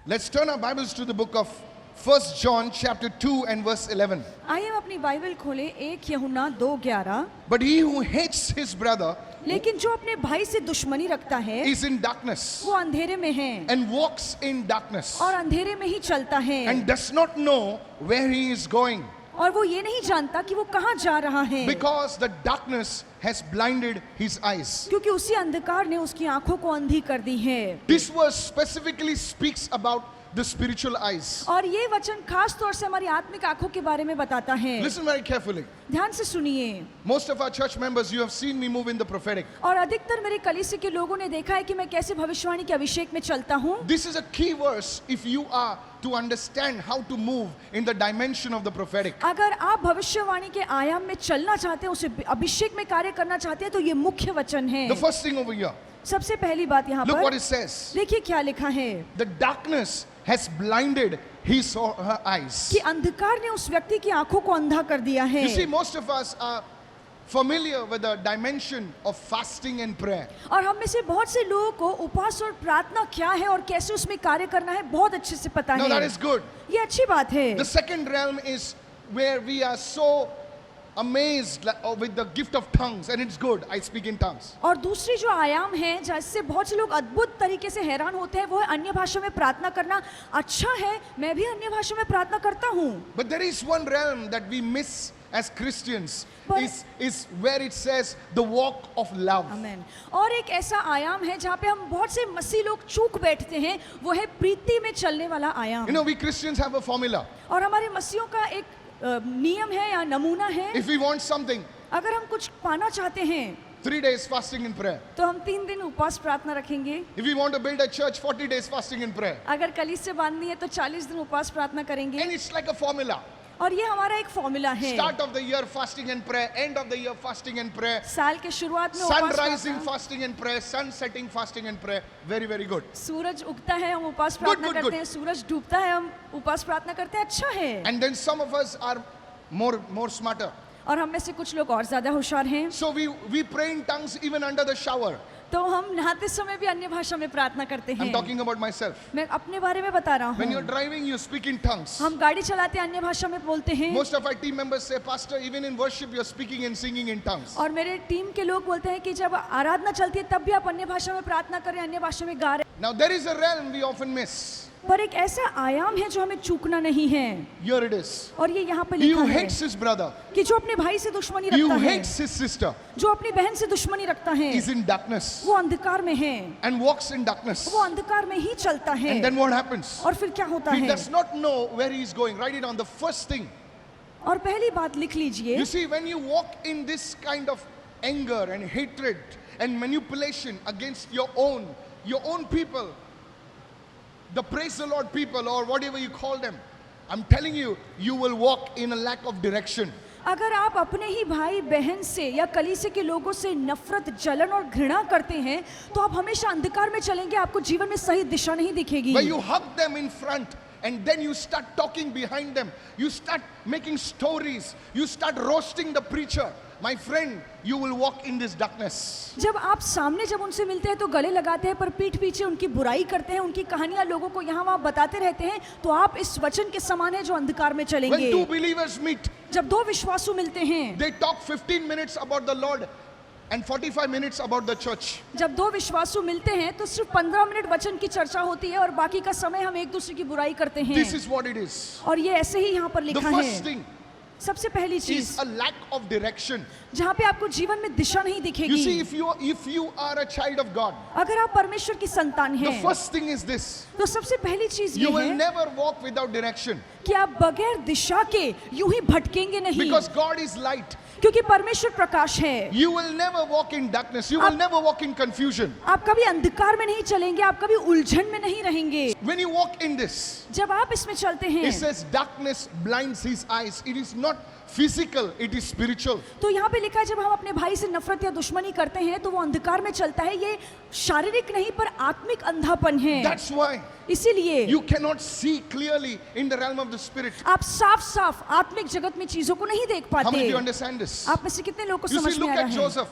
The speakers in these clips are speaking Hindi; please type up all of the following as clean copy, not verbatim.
Let's turn our Bibles to the book of 1 John chapter 2 and verse 11. आइए हम अपनी बाइबल खोलें 1 यूहन्ना 2:11। But he who hates his brother लेकिन जो अपने भाई से दुश्मनी रखता है is in darkness वो अंधेरे में है and walks in darkness और अंधेरे में ही चलता है and does not know where he is going और वो ये नहीं जानता कि वो कहाँ जा रहा है, because the darkness has blinded his eyes. क्योंकि उसी अंधकार ने उसकी आंखों को अंधी कर दी है। This verse specifically speaks about the spiritual eyes. और ये वचन खास तौर से हमारी आत्मिक आंखों के बारे में बताता है। Listen very carefully. ध्यान से सुनिए। Most of our church members, you have seen me move in the prophetic. और अधिकतर मेरे कलीसिया के लोगों ने देखा है कि मैं कैसे भविष्यवाणी के अभिषेक में चलता हूँ। This is a key verse if you are to understand how to move in the dimension of the prophetic. अगर आप भविष्यवाणी के आयाम में चलना चाहते हैं, उसे अभिषेक में कार्य करना चाहते हैं, तो ये मुख्य वचन है। The first thing over here, सबसे पहली बात यहाँ look what पर it says. देखिए क्या लिखा है The darkness has blinded his or her eyes. कि अंधकार ने उस व्यक्ति की आंखों को अंधा कर दिया है। You see, most of us are familiar with the dimension of fasting and prayer. और हम में से बहुत से लोगों को उपवास और प्रार्थना क्या है और कैसे उसमें कार्य करना है बहुत अच्छे से पता Now है। that is good. ये अच्छी बात है। The second realm is where we are so amazed with the gift of tongues, and it's good. I speak in tongues. और दूसरी जो आयाम है जिससे बहुत से लोग अद्भुत तरीके से हैरान होते हैं वो है अन्य भाषा में प्रार्थना करना। अच्छा है, मैं भी अन्य भाषा में प्रार्थना करता हूँ। But there is one realm that we miss as Christians, But- is where it says the walk of love. आमेन। और एक ऐसा आयाम है जहाँ पे हम बहुत से मसीह लोग चूक बैठते हैं, वो है प्रीति में चलने वाला आयाम। You know, we Christians have a formula. और हमारे मसीहों का एक नियम है या नमूना है। If we want something, अगर हम कुछ पाना चाहते हैं 3 days fasting and prayer. तो हम 3 दिन उपवास प्रार्थना रखेंगे। If we want to build a church, 40 days fasting and prayer. अगर कलीसिया बांधनी है तो 40 दिन उपवास प्रार्थना करेंगे। And it's like a formula. और ये हमारा एक फॉर्मूला है। Start of the year fasting and prayer, end of the year fasting and prayer, साल के शुरुआत में sun उपवास rising प्रार्थना, fasting and prayer, sun setting fasting and prayer. Very, very good. सूरज उगता है हम उपवास Good, प्रार्थना good, करते हैं, सूरज डूबता है हम उपवास प्रार्थना करते हैं। अच्छा है। And then some of us are more smarter. और हम में से कुछ लोग और ज्यादा होशियार हैं, So we pray in tongues even under the shower. तो हम नहाते समय भी अन्य भाषा में प्रार्थना करते I'm हैं। talking about myself. मैं अपने बारे में बता रहा When you're हूँ। driving, you speak in tongues. हम गाड़ी चलाते अन्य भाषा में बोलते हैं। Most of our team members say, Pastor, even in worship, you're speaking and singing in tongues. और मेरे टीम के लोग बोलते हैं कि जब आराधना चलती है तब भी आप अन्य भाषा में प्रार्थना कर रहे हैं, अन्य भाषा में गा रहे हैं। Now, there is a realm we often miss. पर एक ऐसा आयाम है जो हमें चूकना नहीं है। Here it is. और ये यहाँ पे He लिखा who है hates his brother, कि जो अपने भाई से दुश्मनी he रखता who है, hates his sister, जो अपनी बहन से दुश्मनी रखता है, is in darkness वो अंधकार में है, and walks in darkness. वो अंधकार में ही चलता है। And then what happens? और फिर क्या होता He है? does not know where he is going. Write it on the first thing. और पहली बात लिख लीजिए। You see, when you walk in this kind of anger and hatred and manipulation against your own people, the praise the Lord people or whatever you call them, I'm telling you, you will walk in a lack of direction. अगर आप अपने ही भाई बहन से या कलीसिया के लोगों से नफरत, जलन और घृणा करते हैं तो आप हमेशा अंधकार में चलेंगे, आपको जीवन में सही दिशा नहीं दिखेगी। Where you hug them in front and then you start talking behind them, you start making stories, you start roasting the preacher. My friend, you will walk in this darkness. जब आप सामने जब उनसे मिलते हैं तो गले लगाते हैं, पर पीठ पीछे उनकी बुराई करते हैं, उनकी कहानियां लोगों को यहाँ वहाँ बताते रहते हैं, तो आप इस वचन के समान है जो अंधकार में When चलेंगे। two believers meet, जब दो विश्वासु मिलते हैं, they talk 15 minutes about the Lord and 45 minutes about the church. जब दो विश्वासु मिलते हैं तो सिर्फ 15 मिनट वचन की चर्चा होती है और बाकी का समय हम एक दूसरे की बुराई करते हैं। This is what it is. और ये ऐसे ही यहाँ पर The लिखा first है। thing सबसे पहली चीज is a lack of direction. जहाँ पे आपको जीवन में दिशा नहीं You see, दिखेगी। if you are a child of God, अगर आप परमेश्वर की संतान the हैं first thing is this: तो सबसे पहली चीज you ये will है never walk without direction, कि आप बगैर दिशा के यूं ही भटकेंगे नहीं, because God is light. क्योंकि परमेश्वर प्रकाश है। You will never walk in darkness. You will never walk in confusion. आप कभी अंधकार में नहीं चलेंगे, आप कभी उलझन में नहीं रहेंगे। When you walk in this, जब आप इसमें चलते हैं it says darkness blinds his eyes. It is not physical, it is spiritual. तो यहाँ पे लिखा है जब हम अपने भाई से नफरत या दुश्मनी करते हैं तो वो अंधकार में चलता है। ये शारीरिक नहीं पर आत्मिक अंधापन है। That's why इसीलिए you cannot see clearly in the realm of the spirit. आप साफ साफ आत्मिक जगत में चीजों को नहीं देख How many of पाते। you understand this? आप में से कितने लोगों को You समझ see, में look आ रहा at है? Joseph.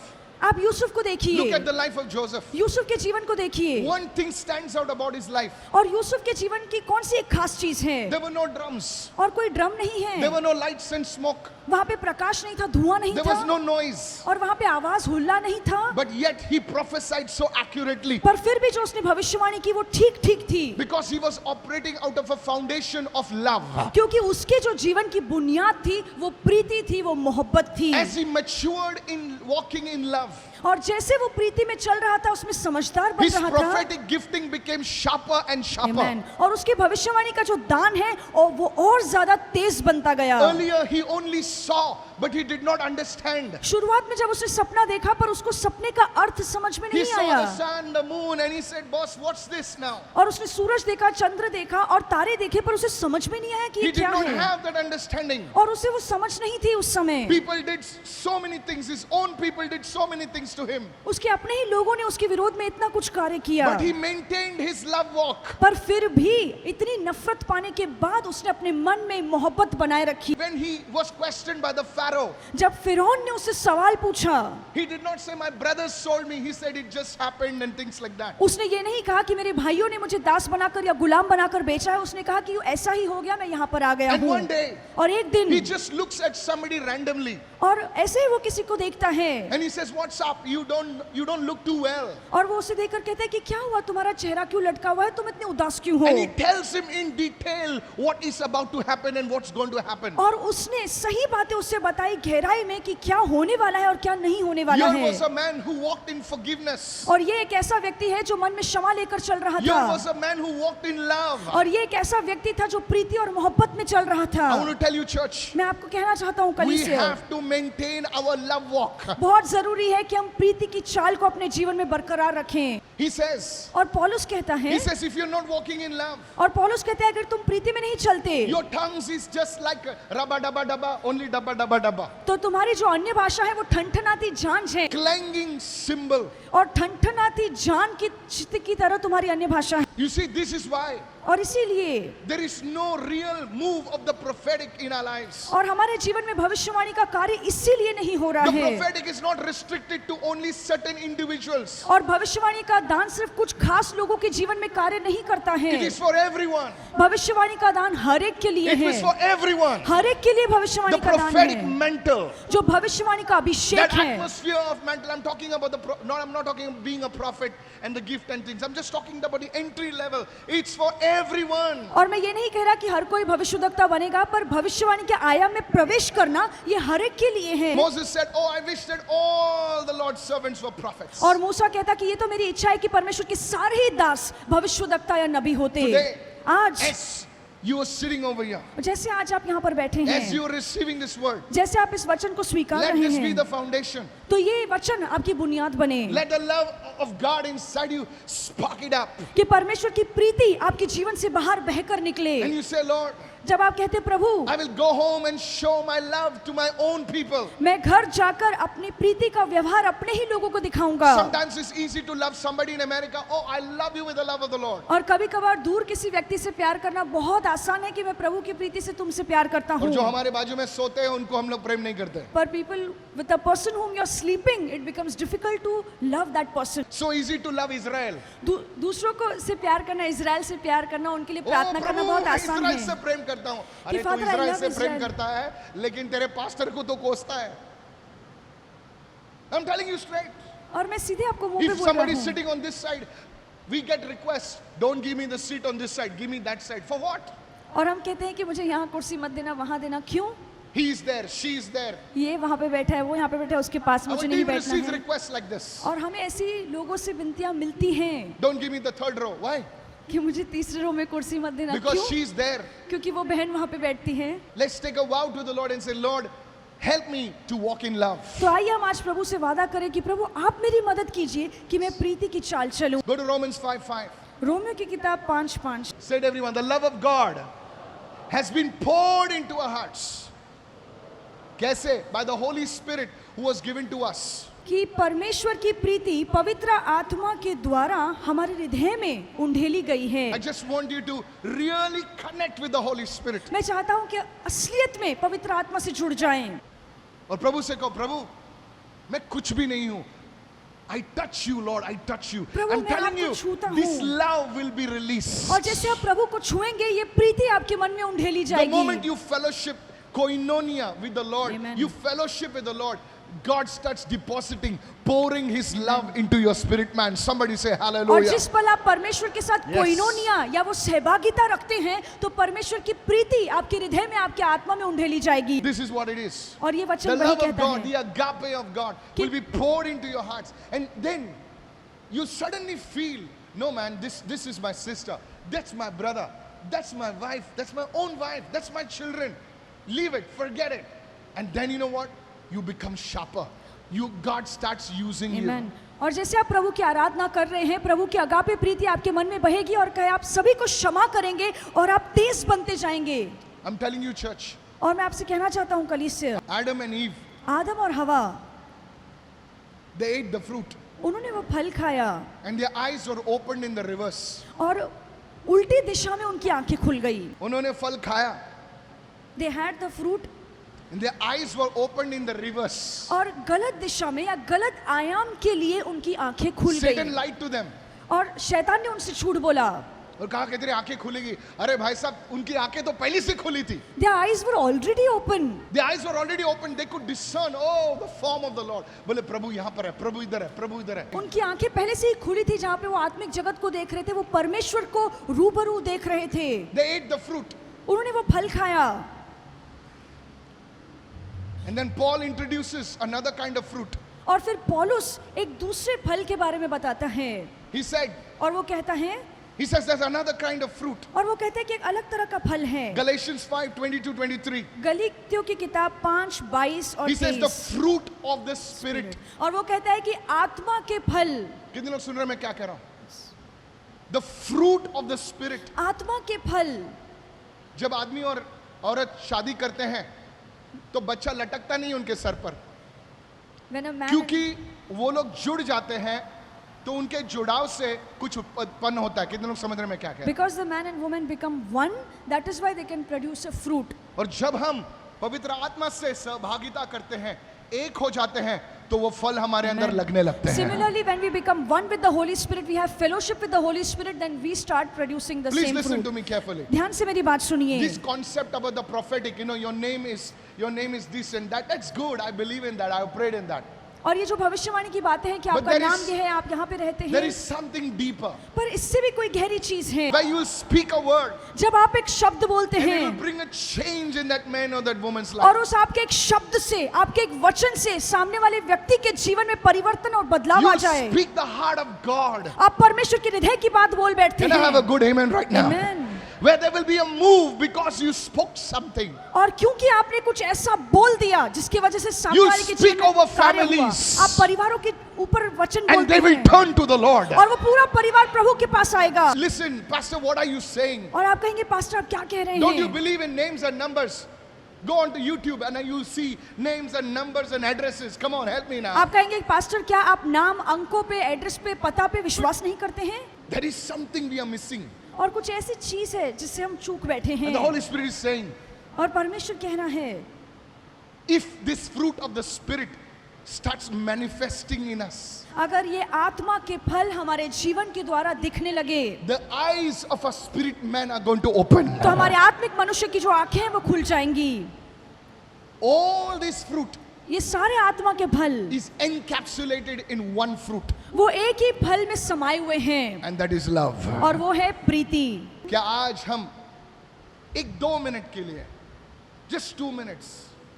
आप यूसुफ को Look देखिए, at the life of Joseph. Yusuf के जीवन को देखिए, One thing stands out about his life. और यूसुफ के जीवन की कौन सी एक खास चीज है? There were no drums. और कोई ड्रम नहीं There है, were no lights and smoke. वहाँ पे प्रकाश नहीं था, धुआं नहीं There was था, no noise. और वहाँ पे आवाज हुल्ला नहीं था, But yet he prophesied so accurately पर फिर भी जो उसने भविष्यवाणी की वो ठीक ठीक थी, because he was operating out of a foundation of love. क्योंकि उसके जो जीवन की बुनियाद थी वो प्रीति थी, वो मोहब्बत थी। As he matured in walking in love, और जैसे वो प्रीति में चल रहा था, उसमें समझदार बन his रहा था। prophetic gifting became sharper and sharper. Amen. और उसकी भविष्यवाणी का जो दान है और वो और ज्यादा तेज बनता गया। Earlier he only saw, but he did not understand. शुरुआत में जब उसने सपना देखा पर उसको सपने का अर्थ समझ में He नहीं saw the आया, sun, the moon, and he said, "Boss, what's this now?" और उसने सूरज देखा, चंद्र देखा और तारे देखे, पर उसे समझ में नहीं आया कि He ये did क्या not है, have that understanding. और उसे वो समझ नहीं थी उस समय। People did so many things. His own people did so many things to him. उसके अपने ही लोगों ने उसके विरोध में इतना कुछ कार्य किया, But he maintained his love walk. पर फिर भी इतनी नफरत पाने के बाद उसने अपने मन में मोहब्बत बनाए रखी। When he was questioned by the Pharaoh, जब फिरौन ने उससे सवाल पूछा, he did not say, "My brothers sold me." He said, "It just happened," and things like that. उसने ये नहीं कहा कि मेरे भाइयों ने मुझे दास बनाकर या गुलाम बनाकर बेचा है, उसने कहा कि ऐसा ही हो गया, मैं यहाँ पर आ गया And हूँ। one day, और एक दिन he just looks at somebody randomly और ऐसे ही वो किसी को देखता है, and he says, "What's up? You don't look too well." और वो उसे देखकर कहता है कि क्या हुआ, तुम्हारा चेहरा क्यों लटका हुआ है, तुम इतने उदास क्यों हो? And he tells him in detail what is about to happen and what's going to happen. और उसने सही बातें उससे बताई गहराई में कि क्या होने वाला है और क्या नहीं होने वाला Here है। was a man who walked in forgiveness. और ये एक ऐसा व्यक्ति है जो मन में क्षमा लेकर चल रहा Here था, was a man who walked in love. और ये एक ऐसा व्यक्ति था जो प्रीति और मोहब्बत में चल रहा था। I want to tell you, church, मैं आपको कहना चाहता हूँ we कलीसिया, have to maintain our love walk. बहुत जरूरी है कि हम प्रीति की चाल को अपने जीवन में बरकरार रखें। He says, और पौलुस कहता है, if you're not walking in love, और पौलुस कहता है अगर तुम प्रीति में नहीं चलते your tongues is just like rabba dabba dabba, only dabba dabba dabba. तो तुम्हारी जो अन्य भाषा है वो ठनठनाती झांझ है, Clanging cymbal. और ठनठनाती जान की चित्त की तरह तुम्हारी अन्य भाषा है। You see, this is why और इसीलिए there is no real move of the prophetic in our lives. और हमारे जीवन में भविष्यवाणी का कार्य इसीलिए नहीं हो रहा The है, prophetic is not restricted to only certain individuals. और भविष्यवाणी का दान सिर्फ कुछ खास लोगों के जीवन में कार्य नहीं करता It है। is for everyone. भविष्यवाणी का दान हर एक के लिए It है, is for everyone. हर एक के लिए The भविष्यवाणी का दान prophetic है। mantle, जो भविष्यवाणी का अभिषेक that है, atmosphere of mantle. I'm talking about I'm not talking about being a prophet and the gift and things. I'm just talking about the entry level. It's for everyone. और मैं ये नहीं कह रहा कि हर कोई भविष्यद्वक्ता बनेगा, पर भविष्यवाणी के आयाम में प्रवेश करना ये हर एक के लिए है। Moses said, "Oh, I wish that all the Lord's servants were prophets." और मूसा कहता कि ये तो मेरी इच्छा है कि परमेश्वर के सारे ही दास भविष्यद्वक्ता या नबी होते। Today, आज as you are sitting over here, जैसे आज आप यहाँ पर बैठे as हैं, you are receiving this word, जैसे आप इस वचन को स्वीकार let रहे this be हैं, the foundation. तो ये वचन आपकी बुनियाद बने Let the love of God inside you spark it up. कि परमेश्वर की प्रीति आपके जीवन से बाहर बहकर निकले। And you say, "Lord, जब आप कहते प्रभु I will go home and show my love to my own people." मैं घर जाकर अपनी प्रीति का व्यवहार अपने ही लोगों को दिखाऊंगा। Sometimes it's easy to love somebody in America. "Oh, I love you with the love of the Lord." और कभी कभार दूर किसी व्यक्ति से प्यार करना बहुत आसान है कि मैं प्रभु की प्रीति से तुमसे प्यार करता और हूँ, जो हमारे बाजू में सोते हैं उनको हम लोग प्रेम नहीं करते। पर people with the person whom you're sleeping it becomes difficult to love that person। So easy to love Israel. दूसरों को से प्यार करना, इजराइल से प्यार करना, उनके लिए "Oh, प्रार्थना करना प्रभु, बहुत मैं आसान इजराइल से है। प्रेम करता हूँ। अरे तू Father, I इजराइल love से प्रेम Israel. करता है लेकिन तेरे पास्टर को तो कोसता है। I'm telling you straight. और मैं सीधे आपको मुंह पे If बोल somebody रहा is हूँ, sitting on this side, we get requests. "Don't give me the seat on this side. Give me that side." For what? और हम कहते हैं कि मुझे यहाँ कुर्सी मत देना, वहाँ देना, क्यों? He is there. She is there. ये वहाँ पे बैठा है, वो यहाँ पे बैठा है, उसके पास Our मुझे नहीं team बैठना receives है। requests like this. और हमें ऐसी लोगों से विनतियाँ मिलती हैं "Don't give me the third row." Why? कि मुझे तीसरे रो में कुर्सी मत देना, Because क्यों? she is there. क्योंकि वो बहन वहाँ पे बैठती है। Let's take a vow to the Lord and say, "Lord, help me to walk in love." तो आइए हम आज प्रभु से वादा करें कि प्रभु आप मेरी मदद कीजिए कि मैं प्रीति की चाल चलूं। Go to Romans 5:5. रोमियो की किताब 5:5। Said everyone, the love of God has been poured into our hearts. कैसे? By the Holy Spirit who was given to us. कि परमेश्वर की प्रीति पवित्र आत्मा के द्वारा हमारे हृदय में उंडेली गई है। I just want you to really connect with the Holy Spirit. मैं चाहता हूँ कि असलियत में पवित्र आत्मा से जुड़ जाएं। और प्रभु से कहो, "प्रभु, मैं कुछ भी नहीं हूँ, I touch you, Lord, I touch you. Prabhu, I'm मैं telling आपको you, छूता this हूँ। love will be released. और जैसे आप प्रभु को छुएंगे ये प्रीति आपके मन में उंडेली The moment जाएगी। you fellowship, koinonia with the Lord, Amen. you fellowship with the Lord, God starts depositing, pouring His love into your spirit, man. Somebody say और hallelujah. जिस पल आप परमेश्वर के साथ Yes. कोइनोनिया या वो सहभागिता रखते हैं तो परमेश्वर की प्रीति आपके हृदय में, आपके आत्मा में उंडेली जाएगी। This is what it is. और ये The वचन वही love of कहता God, है the agape of God will be poured into your hearts. And then you suddenly feel, no man, this is my sister, that's my brother, that's my wife, that's my own wife, that's my children. Leave it, forget it. And then you know what? You become sharper. God starts using you. Amen. और जैसे आप प्रभु की आराधना कर रहे हैं, प्रभु की अगापे प्रीति आपके मन में बहेगी और कहे आप सभी को क्षमा करेंगे और आप तेज बनते जाएंगे। I'm telling you, church, और मैं आपसे कहना चाहता हूँ कलीसिया, Adam and Eve, आदम और हवा, they ate the fruit उन्होंने वो फल खाया and their eyes were opened in the reverse. और उल्टी दिशा में उनकी आंखें खुल गई। उन्होंने फल खाया They had the fruit and their eyes were opened in the reverse. और गलत दिशा में या गलत आयाम के लिए उनकी आंखें खुल Satan गई lied to them. और शैतान ने उनसे झूठ बोला। और कहा कि तेरी आंखें खुलेगी। अरे भाई साहब, उनकी आंखें तो पहले से खुली थी। Their eyes were already open. Their eyes were already open. They could discern, oh, the form of the Lord. बोले प्रभु यहाँ पर है, प्रभु इधर है, प्रभु इधर है। उनकी आंखें पहले से ही खुली थी, जहाँ पे वो आत्मिक जगत को देख रहे थे, वो परमेश्वर को रूबरू देख रहे थे। They ate the fruit. उन्होंने वो फल खाया। And then Paul introduces another kind of fruit. और फिर पौलुस एक दूसरे फल के बारे में बताता है। He said, और वो कहता है, he says there's another kind of fruit. और वो कहता है कि एक अलग तरह का फल है। Galatians 5:22-23. गलीतियों की किताब 5:22 और He says the 23। fruit of the spirit. और वो कहता है कि आत्मा के फल। कितने लोग सुन रहे हैं मैं क्या कह रहा हूं? The fruit of the spirit. आत्मा के फल। जब आदमी और औरत शादी करते हैं तो बच्चा लटकता नहीं उनके सर पर, When a man क्योंकि वो लोग जुड़ जाते हैं तो उनके जुड़ाव से कुछ उत्पन्न होता है। कितने लोग समझ रहे हैं मैं क्या कह रहा हूं? Because the man and woman become one, that is why they can produce a fruit. और जब हम पवित्र आत्मा से सहभागिता करते हैं, एक हो जाते हैं, तो वो फल हमारे अंदर लगने लगते हैं। Similarly, when we become one with the Holy Spirit, we have fellowship with the Holy Spirit, then we start producing the Please same listen to fruit. me carefully. ध्यान से मेरी बात सुनिए। This concept about the prophetic, your name is this and that. That's good. I believe in that. I have prayed in that. और ये जो भविष्यवाणी की बातें हैं कि But आपका there नाम is- ये है, आप यहाँ पे रहते There हैं, is something deeper. पर इससे भी कोई गहरी चीज है। Where you will speak a word जब आप एक शब्द बोलते and it will हैं bring a change in that man or that woman's life. और उस आपके एक शब्द से, आपके एक वचन से सामने वाले व्यक्ति के जीवन में परिवर्तन और बदलाव You आ will जाए। speak the heart of God. आप परमेश्वर के हृदय की बात बोल बैठते Can I have a हैं। good amen right now? Amen. Where there will be a move because you spoke something. और क्योंकि आपने कुछ ऐसा बोल दिया जिसके वजह से सामने You वाले के speak जीवन में over कार्य हुआ। families. आप परिवारों के ऊपर वचन And बोलते they will हैं turn to the Lord. और वो पूरा परिवार प्रभु के पास आएगा। Listen, Pastor, what are you saying? और आप कहेंगे पास्टर आप क्या कह रहे Don't you हैं? believe in names and numbers? Go on to YouTube and you'll see names and numbers and addresses. Come on, help me now. आप कहेंगे पास्टर क्या आप नाम, अंकों पे, एड्रेस पे, पता पे विश्वास नहीं करते हैं? There is something we are missing. और कुछ ऐसी चीज है जिससे हम चूक बैठे हैं। And the Holy Spirit is saying, और परमेश्वर कहना है, if this fruit of the Spirit starts manifesting in us, अगर ये आत्मा के फल हमारे जीवन के द्वारा दिखने लगे the eyes of a spirit man are going to open. तो हमारे आत्मिक मनुष्य की जो आंखें हैं वो खुल जाएंगी। All this fruit ये सारे आत्मा के फल is encapsulated in one fruit, वो एक ही फल में समाये हुए हैं and that is love. और वो है प्रीति। क्या आज हम एक 2 मिनट के लिए, just 2 minutes,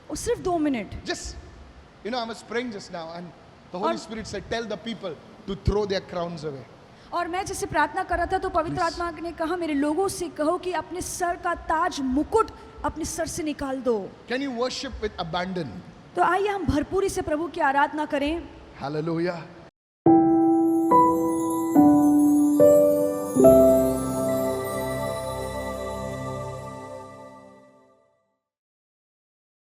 और सिर्फ 2 minute, just, I was praying just now and the Holy और- Spirit said, tell the people to throw their crowns away. और मैं जैसे प्रार्थना कर रहा था तो पवित्र Please. आत्मा ने कहा मेरे लोगों से कहो कि अपने सर का ताज मुकुट अपने सर से निकाल दो। Can you worship with abandon? तो आइए हम भरपूरी से प्रभु की आराधना करें। Hallelujah.